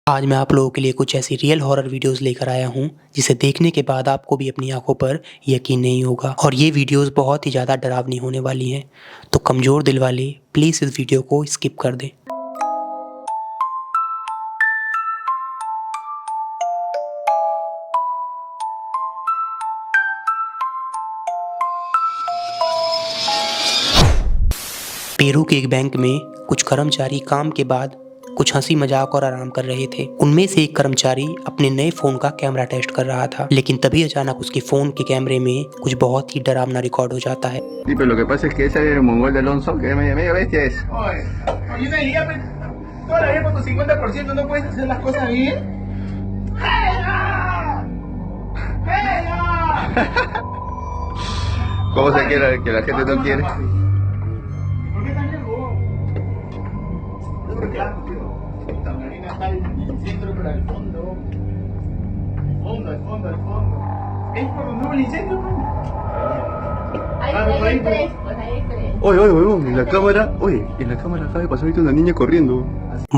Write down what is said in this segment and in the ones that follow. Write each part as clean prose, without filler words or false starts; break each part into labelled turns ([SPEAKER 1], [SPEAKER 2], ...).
[SPEAKER 1] आज मैं आप लोगों के लिए कुछ ऐसी रियल हॉरर वीडियोस लेकर आया हूं जिसे देखने के बाद आपको भी अपनी आंखों पर यकीन नहीं होगा और ये वीडियोस बहुत ही ज़्यादा डरावनी होने वाली हैं। तो कमज़ोर दिल वाले प्लीज़ इस वीडियो को स्किप कर दें। पेरू के एक बैंक में कुछ कर्मचारी काम के बाद कुछ हंसी मजाक और आराम कर रहे थे। उनमें से एक कर्मचारी अपने नए फोन का कैमरा टेस्ट कर रहा था, लेकिन तभी अचानक उसके फोन के कैमरे में कुछ बहुत ही डरावना रिकॉर्ड हो जाता है।
[SPEAKER 2] Sí, pero lo que pasa es que ese mongol de Alonso, que es medio bestia es.
[SPEAKER 3] Oye, yo te diría, pues, toda la vida por tu 50% no puedes hacer las cosas bien. ¡Venga! ¡Venga!
[SPEAKER 2] ¿Cómo se quiere que la gente no quiere?
[SPEAKER 3] ¿Por qué tan lejos? No, porque esta marina está en el centro, pero al fondo. Al fondo. ¿Es por donde hubo el incendio, pues?
[SPEAKER 4] Ahí hay tres, pues ahí hay tres.
[SPEAKER 2] Oye, en la cámara acaba de pasar ahorita una niña corriendo.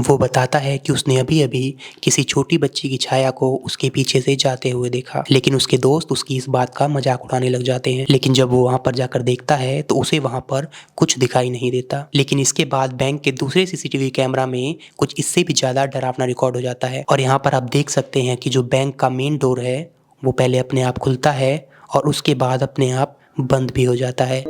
[SPEAKER 1] वो बताता है कि उसने अभी अभी किसी छोटी बच्ची की छाया को उसके पीछे से जाते हुए देखा, लेकिन उसके दोस्त उसकी इस बात का मजाक उड़ाने लग जाते हैं। लेकिन जब वो वहाँ पर जाकर देखता है तो उसे वहाँ पर कुछ दिखाई नहीं देता। लेकिन इसके बाद बैंक के दूसरे सीसीटीवी कैमरा में कुछ इससे भी ज़्यादा डरावना रिकॉर्ड हो जाता है और यहाँ पर आप देख सकते हैं कि जो बैंक का मेन डोर है वो पहले अपने आप खुलता है और उसके बाद अपने आप बंद भी हो जाता है।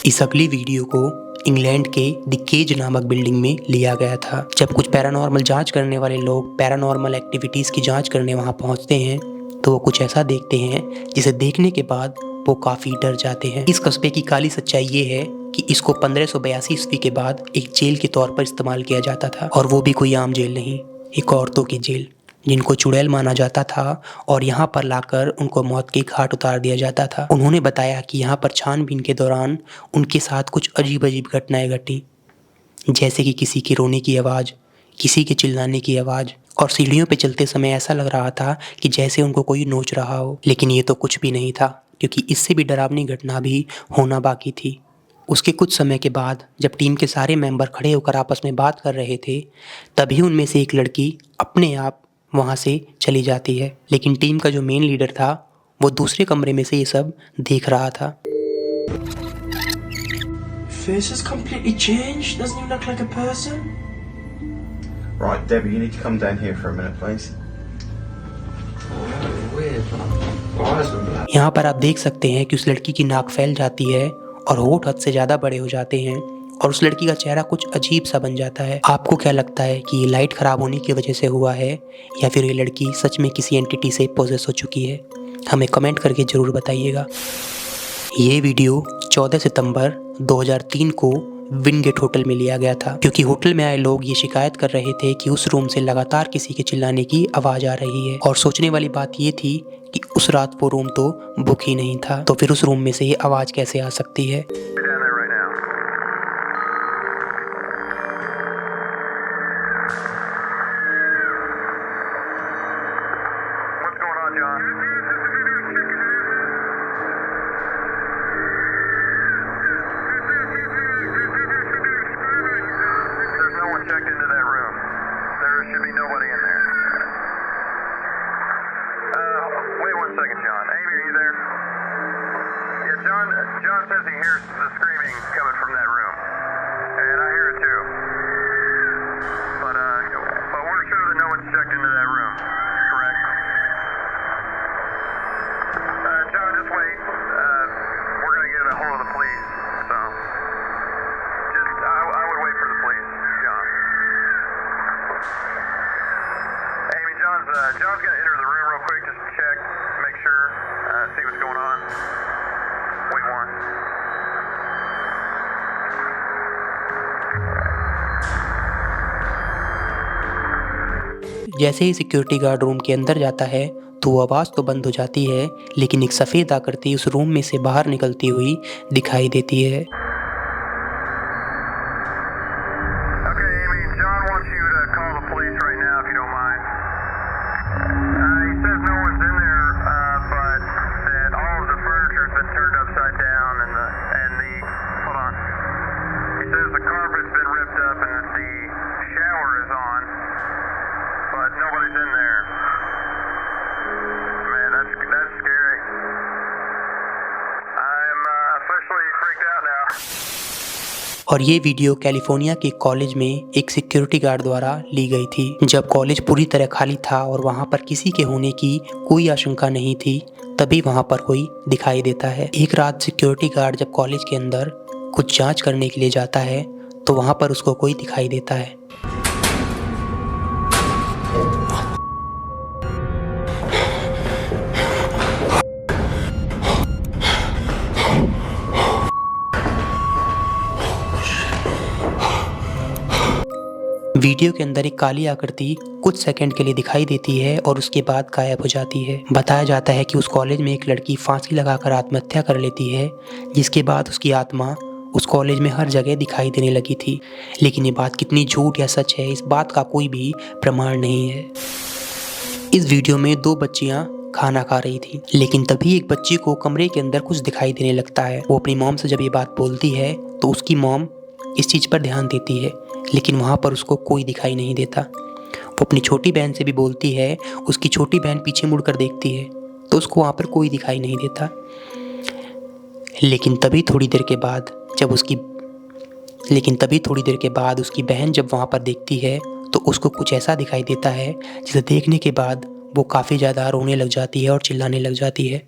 [SPEAKER 1] इस अगली वीडियो को इंग्लैंड के द केज नामक बिल्डिंग में लिया गया था। जब कुछ पैरानॉर्मल जांच करने वाले लोग पैरानॉर्मल एक्टिविटीज़ की जांच करने वहां पहुंचते हैं तो वो कुछ ऐसा देखते हैं जिसे देखने के बाद वो काफ़ी डर जाते हैं। इस कस्बे की काली सच्चाई ये है कि इसको 1582 ईस्वी के बाद एक जेल के तौर पर इस्तेमाल किया जाता था, और वो भी कोई आम जेल नहीं, एक औरतों की जेल जिनको चुड़ैल माना जाता था और यहाँ पर लाकर उनको मौत के घाट उतार दिया जाता था। उन्होंने बताया कि यहाँ पर छानबीन के दौरान उनके साथ कुछ अजीब अजीब घटनाएं घटी, जैसे कि किसी की रोने की आवाज़, किसी के चिल्लाने की आवाज़, और सीढ़ियों पे चलते समय ऐसा लग रहा था कि जैसे उनको कोई नोच रहा हो। लेकिन ये तो कुछ भी नहीं था, क्योंकि इससे भी डरावनी घटना भी होना बाकी थी। उसके कुछ समय के बाद जब टीम के सारे मेंबर खड़े होकर आपस में बात कर रहे थे, तभी उनमें से एक लड़की अपने आप वहाँ से चली जाती है। लेकिन टीम का जो मेन लीडर था वो दूसरे कमरे में से ये सब देख रहा था।
[SPEAKER 5] Face is completely changed. Doesn't even look like a person.
[SPEAKER 6] Right, Debbie, you need to come down here for a minute, please.
[SPEAKER 5] Weird, man. My eyes were black.
[SPEAKER 1] यहाँ पर आप देख सकते हैं कि उस लड़की की नाक फैल जाती है और होठ हद से ज़्यादा बड़े हो जाते हैं और उस लड़की का चेहरा कुछ अजीब सा बन जाता है। आपको क्या लगता है कि ये लाइट ख़राब होने की वजह से हुआ है या फिर ये लड़की सच में किसी एंटिटी से पोजेस हो चुकी है? हमें कमेंट करके ज़रूर बताइएगा। ये वीडियो 14 सितंबर 2003 को विनगेट होटल में लिया गया था, क्योंकि होटल में आए लोग ये शिकायत कर रहे थे कि उस रूम से लगातार किसी के चिल्लाने की आवाज़ आ रही है। और सोचने वाली बात ये थी कि उस रात वो रूम तो बुक ही नहीं था, तो फिर उस रूम में से ये आवाज़ कैसे आ सकती है।
[SPEAKER 6] Checked into that room. There should be nobody in there. Wait 1 second, John. Amy, are you there? Yeah, John says he hears the screaming coming from that room. And I hear it too. But we're sure that no one's checked into that room. Correct? John, just wait. We're going to get a hold of the police. So, I would wait for the police, John. Amy, John's gonna enter the room real quick, just to check, make sure, see what's going on. Wait one.
[SPEAKER 1] जैसे ही security guard room के अंदर जाता है तो वो आवाज़ तो बंद हो जाती है, लेकिन एक सफ़ेद आकृति उस रूम में से बाहर निकलती हुई दिखाई देती है।
[SPEAKER 6] The carpet's been ripped up and the shower is on.
[SPEAKER 1] और ये वीडियो कैलिफोर्निया के कॉलेज में एक सिक्योरिटी गार्ड द्वारा ली गई थी। जब कॉलेज पूरी तरह खाली था और वहाँ पर किसी के होने की कोई आशंका नहीं थी, तभी वहाँ पर कोई दिखाई देता है। एक रात सिक्योरिटी गार्ड जब कॉलेज के अंदर कुछ जांच करने के लिए जाता है तो वहाँ पर उसको कोई दिखाई देता है। वीडियो के अंदर एक काली आकृति कुछ सेकंड के लिए दिखाई देती है और उसके बाद गायब हो जाती है। बताया जाता है कि उस कॉलेज में एक लड़की फांसी लगाकर आत्महत्या कर लेती है, जिसके बाद उसकी आत्मा उस कॉलेज में हर जगह दिखाई देने लगी थी। लेकिन ये बात कितनी झूठ या सच है, इस बात का कोई भी प्रमाण नहीं है। इस वीडियो में 2 बच्चियां खाना खा रही थी, लेकिन तभी एक बच्ची को कमरे के अंदर कुछ दिखाई देने लगता है। वो अपनी मॉम से जब ये बात बोलती है तो उसकी मॉम इस चीज़ पर ध्यान देती है, लेकिन वहाँ पर उसको कोई दिखाई नहीं देता। वो अपनी छोटी बहन से भी बोलती है, उसकी छोटी बहन पीछे मुड़कर देखती है तो उसको वहाँ पर कोई दिखाई नहीं देता। लेकिन तभी थोड़ी देर के बाद उसकी बहन जब वहाँ पर देखती है तो उसको कुछ ऐसा दिखाई देता है जिसे देखने के बाद वो काफ़ी ज़्यादा रोने लग जाती है और चिल्लाने लग जाती है।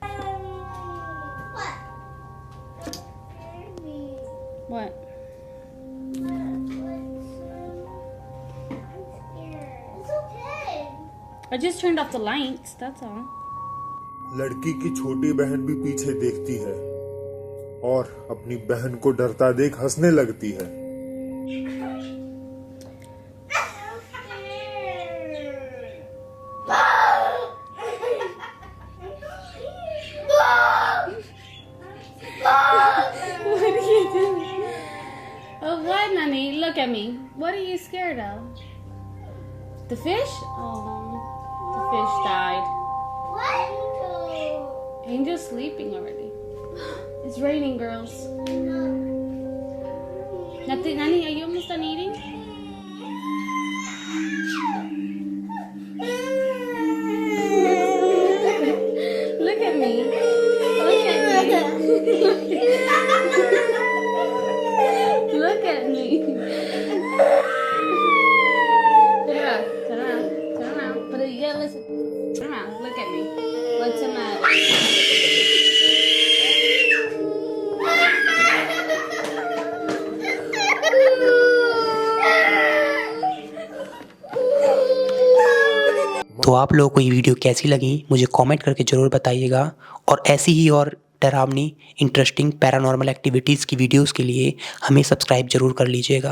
[SPEAKER 4] What? It's okay. I just turned off the lights, that's all.
[SPEAKER 7] लड़की की छोटी बहन भी पीछे देखती है और अपनी बहन को डरता देख हंसने लगती है।
[SPEAKER 4] What are you doing? Oh, what, Nani? Look at me. What are you scared of? The fish? Oh, the fish died. What? Angel's sleeping already. It's raining, girls. Nothing, Nani, are you almost done eating? Look at me. Look at me. Look at me. Turn around. But you gotta listen. Turn around. Look at me. What's the matter?
[SPEAKER 1] तो आप लोगों को ये video कैसी लगी मुझे comment करके ज़रूर बताइएगा, और ऐसी ही और डरावनी इंटरेस्टिंग पैरानॉर्मल एक्टिविटीज़ की वीडियोस के लिए हमें सब्सक्राइब ज़रूर कर लीजिएगा।